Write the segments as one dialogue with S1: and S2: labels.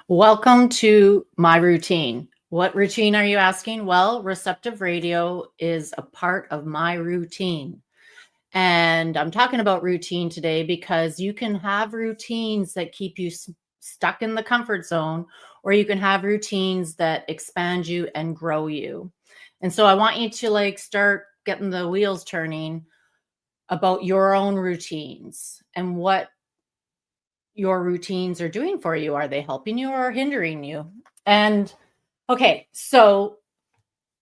S1: Welcome to my routine. What routine are you asking? Well, Receptive Radio is a part of my routine. And I'm talking about routine today because you can have routines that keep you stuck in the comfort zone, or you can have routines that expand you and grow you. And so I want you to start getting the wheels turning about your own routines and what your routines are doing for you. Are they helping you or hindering you? And okay, so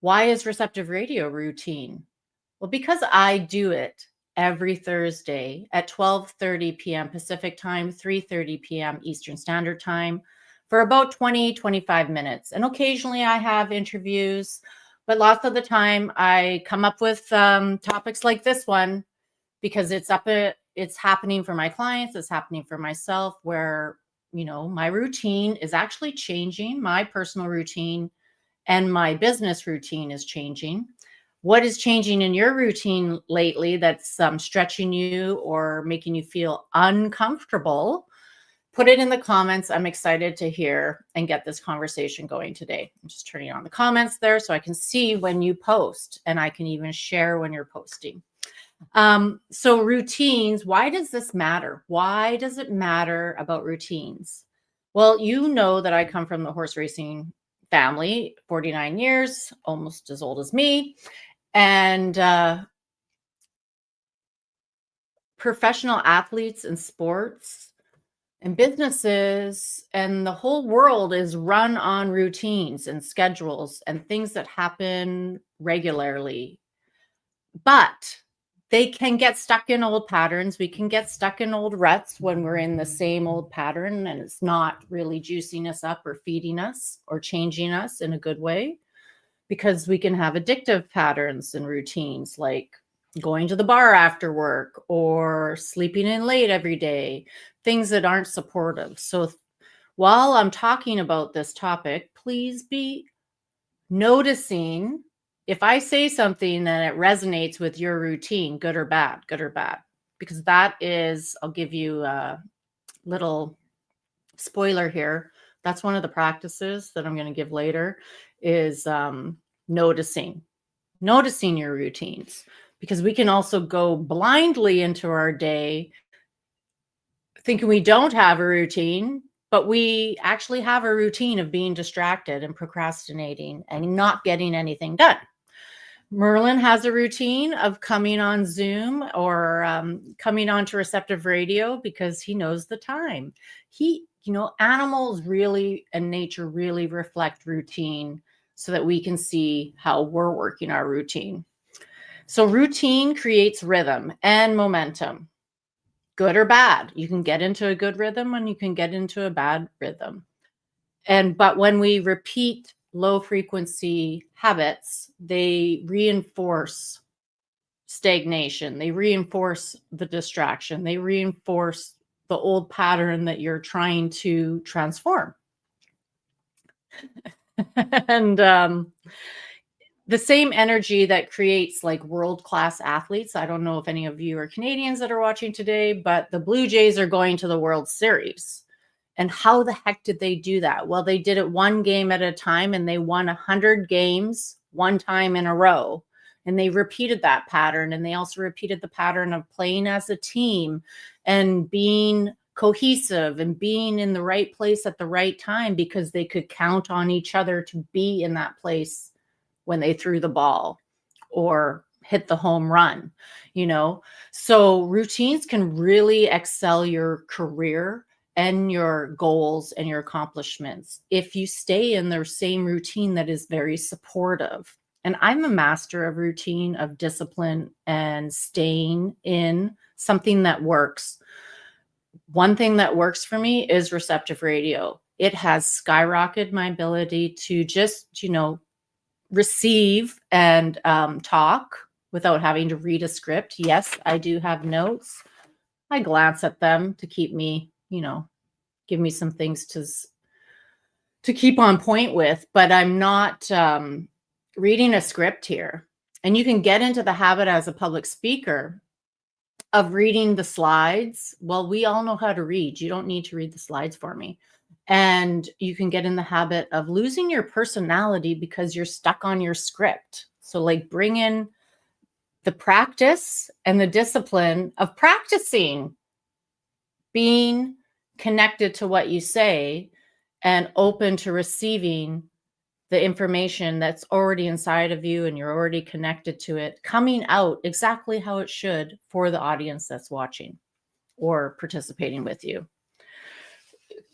S1: why is Receptive Radio routine? Well, because I do it every Thursday at 12:30 p.m. Pacific time, 3:30 p.m. Eastern Standard Time for about 20-25 minutes. And occasionally I have interviews, but lots of the time I come up with topics like this one because it's happening for my clients, it's happening for myself, where my routine is actually changing. My personal routine and my business routine is changing. What is changing in your routine lately that's stretching you or making you feel uncomfortable? Put it in the comments. I'm excited to hear and get this conversation going today. I'm just turning on the comments there so I can see when you post, and I can even share when you're posting. So routines, why does this matter? Why does it matter about routines? Well, you know that I come from the horse racing family, 49 years, almost as old as me. And professional athletes and sports and businesses and the whole world is run on routines and schedules and things that happen regularly. But they can get stuck in old patterns. We can get stuck in old ruts when we're in the same old pattern and it's not really juicing us up or feeding us or changing us in a good way, because we can have addictive patterns and routines like going to the bar after work or sleeping in late every day, things that aren't supportive. So while I'm talking about this topic, please be noticing if I say something and it resonates with your routine, good or bad, because that is, I'll give you a little spoiler here. That's one of the practices that I'm going to give later is noticing your routines, because we can also go blindly into our day thinking we don't have a routine, but we actually have a routine of being distracted and procrastinating and not getting anything done. Merlin has a routine of coming on Zoom or coming on to Receptive Radio because he knows the time. Animals really and nature really reflect routine so that we can see how we're working our routine. So routine creates rhythm and momentum, good or bad. You can get into a good rhythm and you can get into a bad rhythm. But when we repeat low frequency habits, they reinforce stagnation. They reinforce the distraction. They reinforce the old pattern that you're trying to transform. And the same energy that creates world-class athletes. I don't know if any of you are Canadians that are watching today, but the Blue Jays are going to the World Series. And how the heck did they do that? Well, they did it one game at a time, and they won 100 games one time in a row. And they repeated that pattern. And they also repeated the pattern of playing as a team and being cohesive and being in the right place at the right time, because they could count on each other to be in that place when they threw the ball or hit the home run, So routines can really excel your career and your goals and your accomplishments if you stay in the same routine that is very supportive. And I'm a master of routine, of discipline, and staying in something that works. One thing that works for me is Receptive Radio. It has skyrocketed my ability to just, receive and talk without having to read a script. Yes, I do have notes. I glance at them to keep me, give me some things to keep on point with, but I'm not reading a script here. And you can get into the habit as a public speaker of reading the slides. Well, we all know how to read. You don't need to read the slides for me. And you can get in the habit of losing your personality because you're stuck on your script. So like bring in the practice and the discipline of practicing being connected to what you say and open to receiving the information that's already inside of you and you're already connected to it, coming out exactly how it should for the audience that's watching or participating with you.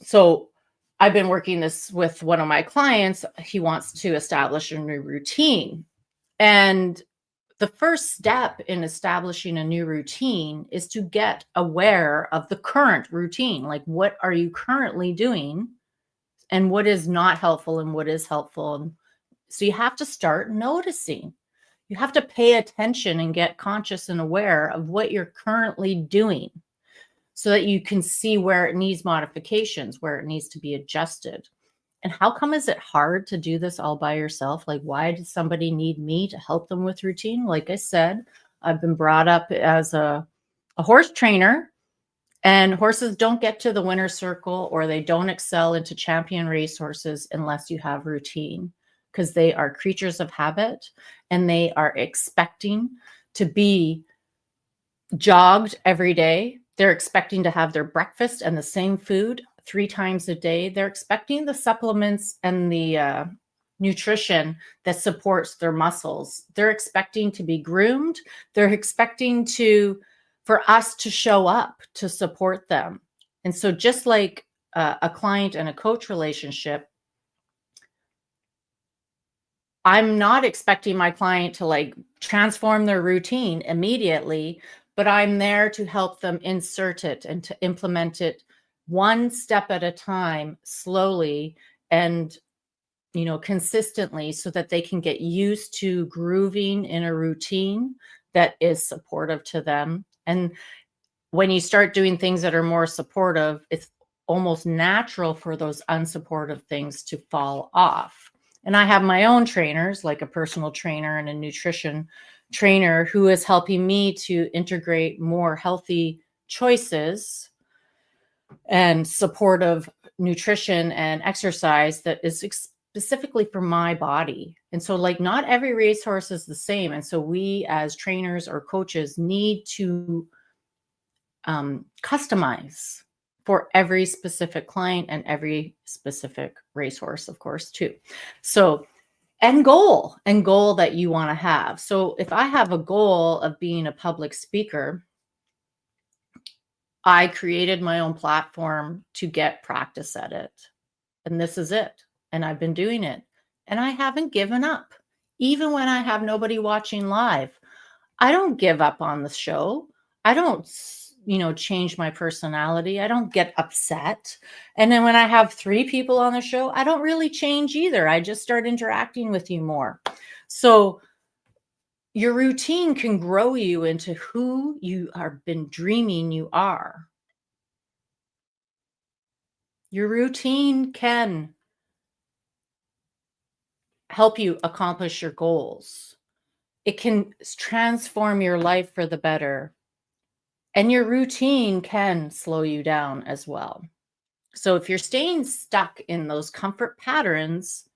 S1: So I've been working this with one of my clients. He wants to establish a new routine. And the first step in establishing a new routine is to get aware of the current routine. Like, what are you currently doing and what is not helpful and what is helpful? And so you have to start noticing. You have to pay attention and get conscious and aware of what you're currently doing so that you can see where it needs modifications, where it needs to be adjusted. And how come is it hard to do this all by yourself? Like, why does somebody need me to help them with routine? Like I said, I've been brought up as a horse trainer, and horses don't get to the winner's circle or they don't excel into champion racehorses unless you have routine, because they are creatures of habit and they are expecting to be jogged every day. They're expecting to have their breakfast and the same food 3 times a day. They're expecting the supplements and the nutrition that supports their muscles. They're expecting to be groomed. They're expecting for us to show up to support them. And so just like a client and a coach relationship, I'm not expecting my client to like transform their routine immediately, but I'm there to help them insert it and to implement it one step at a time, slowly and consistently, so that they can get used to grooving in a routine that is supportive to them. And when you start doing things that are more supportive, it's almost natural for those unsupportive things to fall off. And I have my own trainers, like a personal trainer and a nutrition trainer, who is helping me to integrate more healthy choices and supportive nutrition and exercise that is specifically for my body. And so like not every racehorse is the same. And so we as trainers or coaches need to customize for every specific client and every specific racehorse, of course, too. So and goal that you want to have. So if I have a goal of being a public speaker, I created my own platform to get practice at it. And this is it. And I've been doing it. And I haven't given up. Even when I have nobody watching live, I don't give up on the show. I don't, change my personality. I don't get upset. And then when I have 3 people on the show, I don't really change either. I just start interacting with you more. So your routine can grow you into who you have been dreaming you are. Your routine can help you accomplish your goals. It can transform your life for the better. And your routine can slow you down as well. So if you're staying stuck in those comfort patterns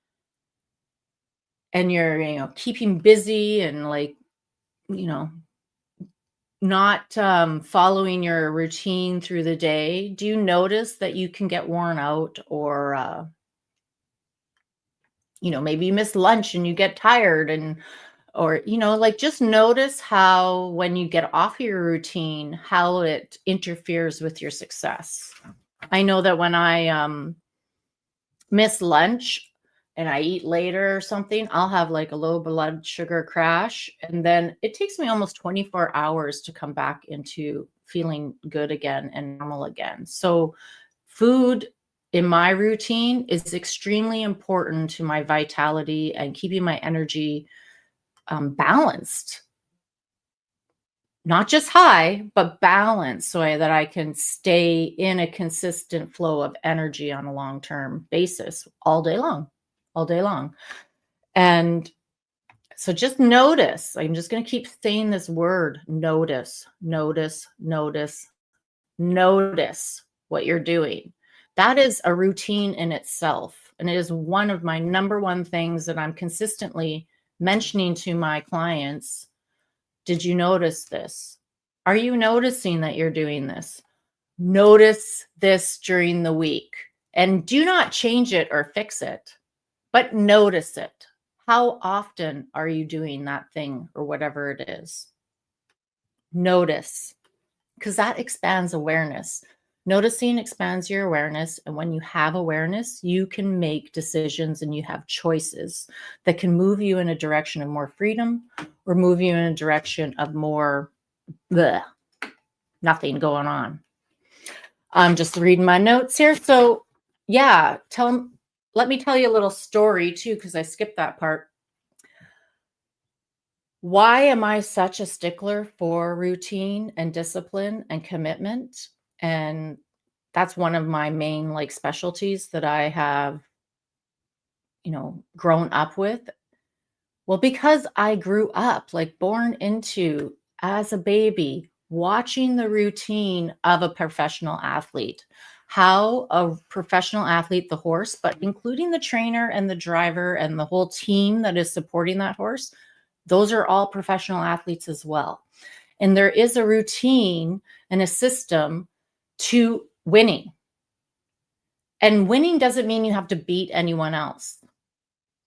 S1: and you're, keeping busy and not following your routine through the day, do you notice that you can get worn out or, maybe you miss lunch and you get tired or just notice how when you get off your routine, how it interferes with your success. I know that when I miss lunch and I eat later or something, I'll have like a low blood sugar crash. And then it takes me almost 24 hours to come back into feeling good again and normal again. So food in my routine is extremely important to my vitality and keeping my energy balanced, not just high, but balanced, so that I can stay in a consistent flow of energy on a long-term basis all day long. And so just notice, I'm just going to keep saying this word, notice what you're doing. That is a routine in itself. And it is one of my number one things that I'm consistently mentioning to my clients. Did you notice this? Are you noticing that you're doing this? Notice this during the week and do not change it or fix it, but notice it. How often are you doing that thing or whatever it is? Notice, because that expands awareness. Noticing expands your awareness. And when you have awareness, you can make decisions and you have choices that can move you in a direction of more freedom or move you in a direction of more bleh, nothing going on. I'm just reading my notes here. So yeah, let me tell you a little story too, because I skipped that part. Why am I such a stickler for routine and discipline and commitment? And that's one of my main like specialties that I have, grown up with. Well, because I grew up like born into as a baby, watching the routine of a professional athlete, how a professional athlete, the horse, but including the trainer and the driver and the whole team that is supporting that horse, those are all professional athletes as well. And there is a routine and a system to winning. And winning doesn't mean you have to beat anyone else.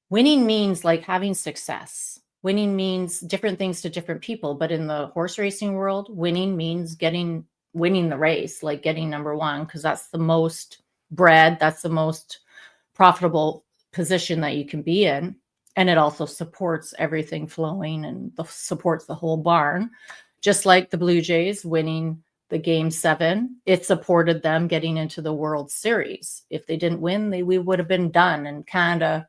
S1: Winning means like having success. Winning means different things to different people. But in the horse racing world, winning means winning the race, like getting number one, because that's the most bread, that's the most profitable position that you can be in. And it also supports everything flowing and supports the whole barn. Just like the Blue Jays winning the Game 7, it supported them getting into the World Series. If they didn't win, we would have been done. And Canada,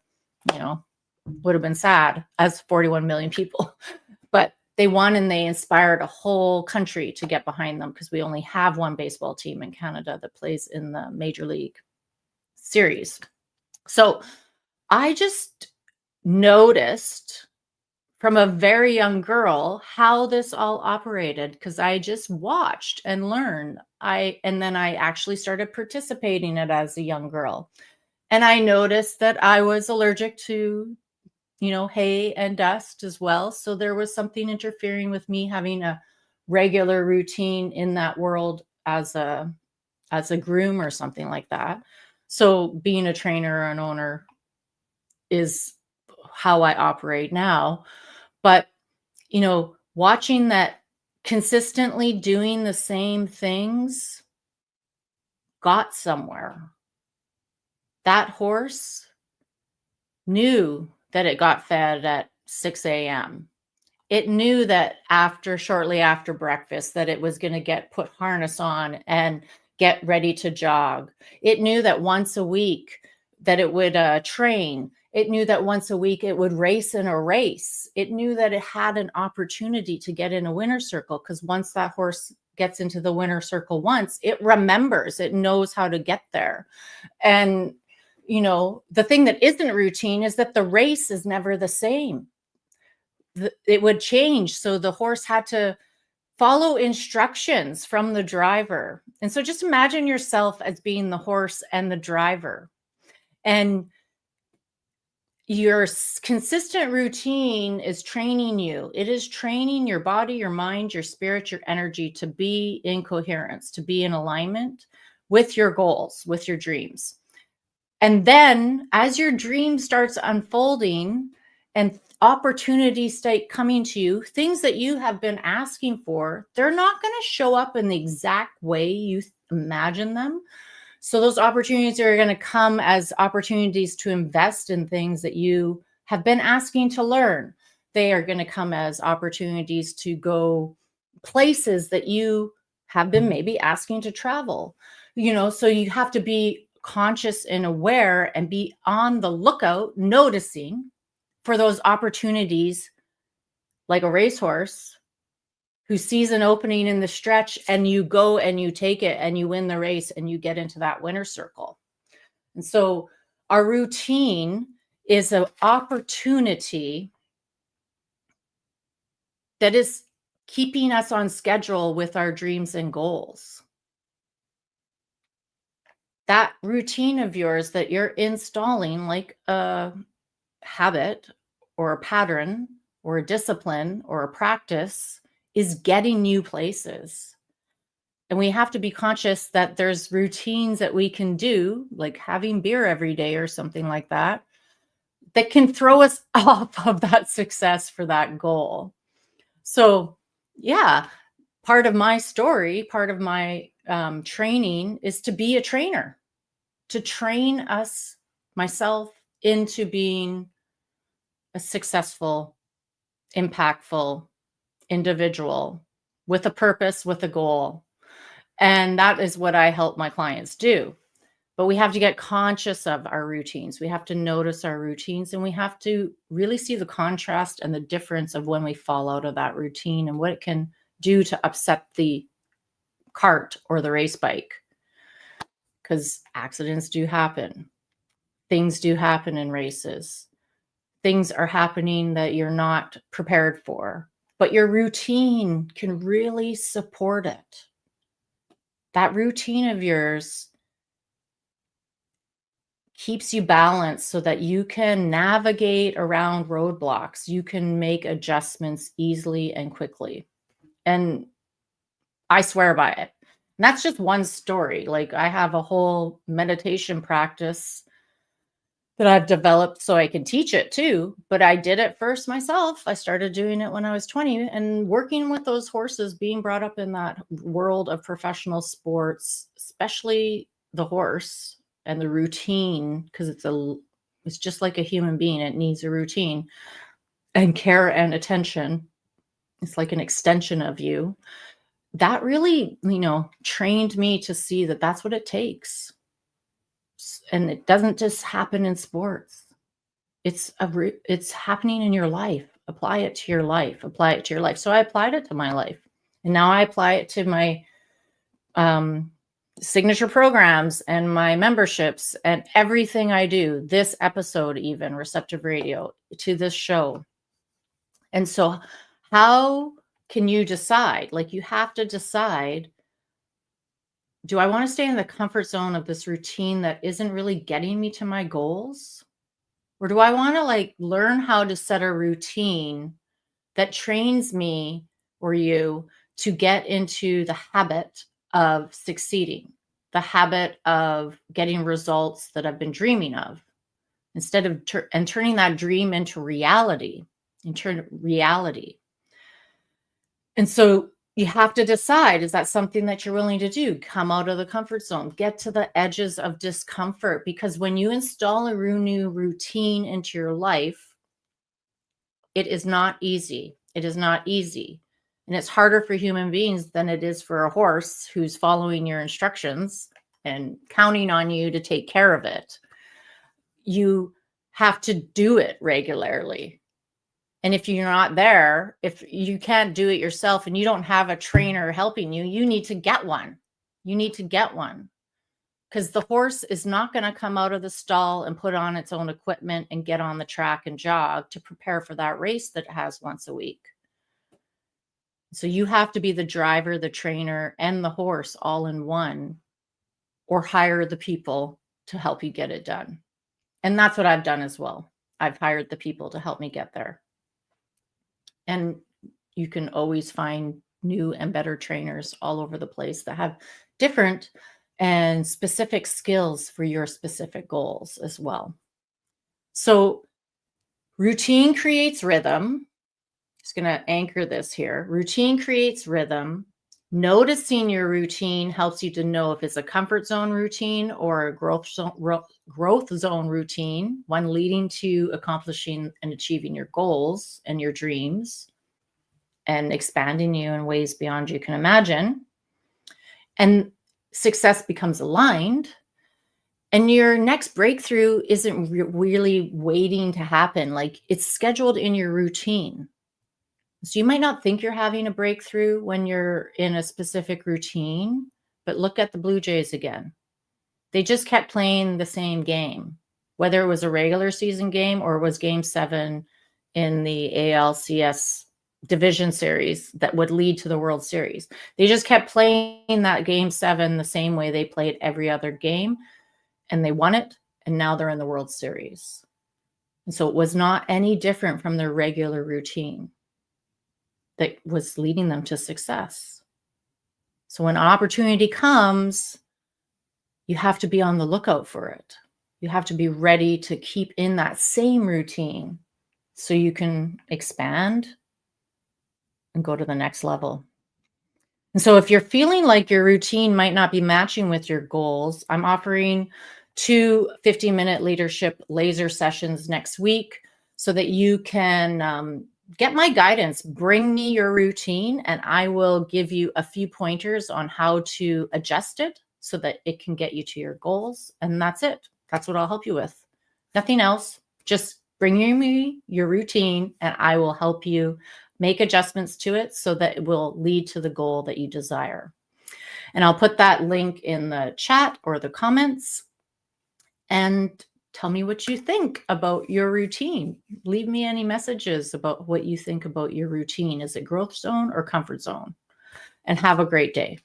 S1: would have been sad as 41 million people. But they won and they inspired a whole country to get behind them because we only have one baseball team in Canada that plays in the Major League Series. So I just noticed from a very young girl how this all operated because I just watched and learned. And then I actually started participating in it as a young girl. And I noticed that I was allergic to, hay and dust as well. So there was something interfering with me having a regular routine in that world as a groom or something like that. So being a trainer or an owner is how I operate now. But, watching that consistently doing the same things got somewhere. That horse knew that it got fed at 6 a.m. It knew that shortly after breakfast, that it was going to put harness on and get ready to jog. It knew that once a week that it would train. It knew that once a week it would race in a race. It knew that it had an opportunity to get in a winner's circle because once that horse gets into the winner's circle once, it remembers, it knows how to get there. And, the thing that isn't routine is that the race is never the same. It would change. So the horse had to follow instructions from the driver. And so just imagine yourself as being the horse and the driver. And your consistent routine is training you. It is training your body, your mind, your spirit, your energy to be in coherence, to be in alignment with your goals, with your dreams. And then as your dream starts unfolding and opportunities start coming to you, things that you have been asking for, they're not going to show up in the exact way you imagine them. So those opportunities are going to come as opportunities to invest in things that you have been asking to learn. They are going to come as opportunities to go places that you have been maybe asking to travel. So you have to be conscious and aware and be on the lookout, noticing for those opportunities, like a racehorse who sees an opening in the stretch and you go and you take it and you win the race and you get into that winner's circle. And so our routine is an opportunity that is keeping us on schedule with our dreams and goals. that routine of yours that you're installing, like a habit or a pattern or a discipline or a practice, is getting you places. And we have to be conscious that there's routines that we can do, like having beer every day or something like that, that can throw us off of that success for that goal. So, yeah, part of my story, part of my training is to be a trainer, to train us, myself, into being a successful, impactful individual with a purpose, with a goal. And that is what I help my clients do. But we have to get conscious of our routines. We have to notice our routines, and we have to really see the contrast and the difference of when we fall out of that routine and what it can do to upset the cart or the race bike. Because accidents do happen. Things do happen in races. Things are happening that you're not prepared for, but your routine can really support it. That routine of yours keeps you balanced so that you can navigate around roadblocks. You can make adjustments easily and quickly. And I swear by it. And that's just one story. Like, I have a whole meditation practice that I've developed so I can teach it too. But I did it first myself. I started doing it when I was 20, and working with those horses, being brought up in that world of professional sports, especially the horse and the routine, because it's just like a human being. It needs a routine and care and attention. It's like an extension of you. That really, trained me to see that that's what it takes. And it doesn't just happen in sports. It's happening in your life. Apply it to your life. Apply it to your life. So I applied it to my life, and now I apply it to my signature programs and my memberships and everything I do. This episode, even Receptive Radio, to this show. And so, how can you decide? Like, you have to decide, do I want to stay in the comfort zone of this routine that isn't really getting me to my goals? Or do I want to learn how to set a routine that trains me or you to get into the habit of succeeding, the habit of getting results that I've been dreaming of, instead of turning that dream into reality, And so you have to decide, is that something that you're willing to do? Come out of the comfort zone, get to the edges of discomfort, because when you install a new routine into your life, it is not easy. It is not easy. And it's harder for human beings than it is for a horse who's following your instructions and counting on you to take care of it. You have to do it regularly. And if you're not there, if you can't do it yourself and you don't have a trainer helping you, you need to get one. You need to get one. Because the horse is not going to come out of the stall and put on its own equipment and get on the track and jog to prepare for that race that it has once a week. So you have to be the driver, the trainer, and the horse all in one, or hire the people to help you get it done. And that's what I've done as well. I've hired the people to help me get there. And you can always find new and better trainers all over the place that have different and specific skills for your specific goals as well. So routine creates rhythm. Just going to anchor this here. Routine creates rhythm. Noticing your routine helps you to know if it's a comfort zone routine or a growth zone routine, one leading to accomplishing and achieving your goals and your dreams and expanding you in ways beyond you can imagine. And success becomes aligned, and your next breakthrough isn't really waiting to happen. Like, it's scheduled in your routine. So you might not think you're having a breakthrough when you're in a specific routine, but look at the Blue Jays again. They just kept playing the same game, whether it was a regular season game or it was game 7 in the ALCS division series that would lead to the World Series. They just kept playing that game 7 the same way they played every other game. and they won it, and now they're in the World Series. And so it was not any different from their regular routine that was leading them to success. So when an opportunity comes, you have to be on the lookout for it. You have to be ready to keep in that same routine so you can expand and go to the next level. And so if you're feeling like your routine might not be matching with your goals, I'm offering 2 15-minute leadership laser sessions next week so that you can get my guidance. Bring me your routine, and I will give you a few pointers on how to adjust it so that it can get you to your goals. And that's it. That's what I'll help you with. Nothing else. Just bring me your routine, and I will help you make adjustments to it so that it will lead to the goal that you desire. And I'll put that link in the chat or the comments. And tell me what you think about your routine. Leave me any messages about what you think about your routine. Is it growth zone or comfort zone? And have a great day.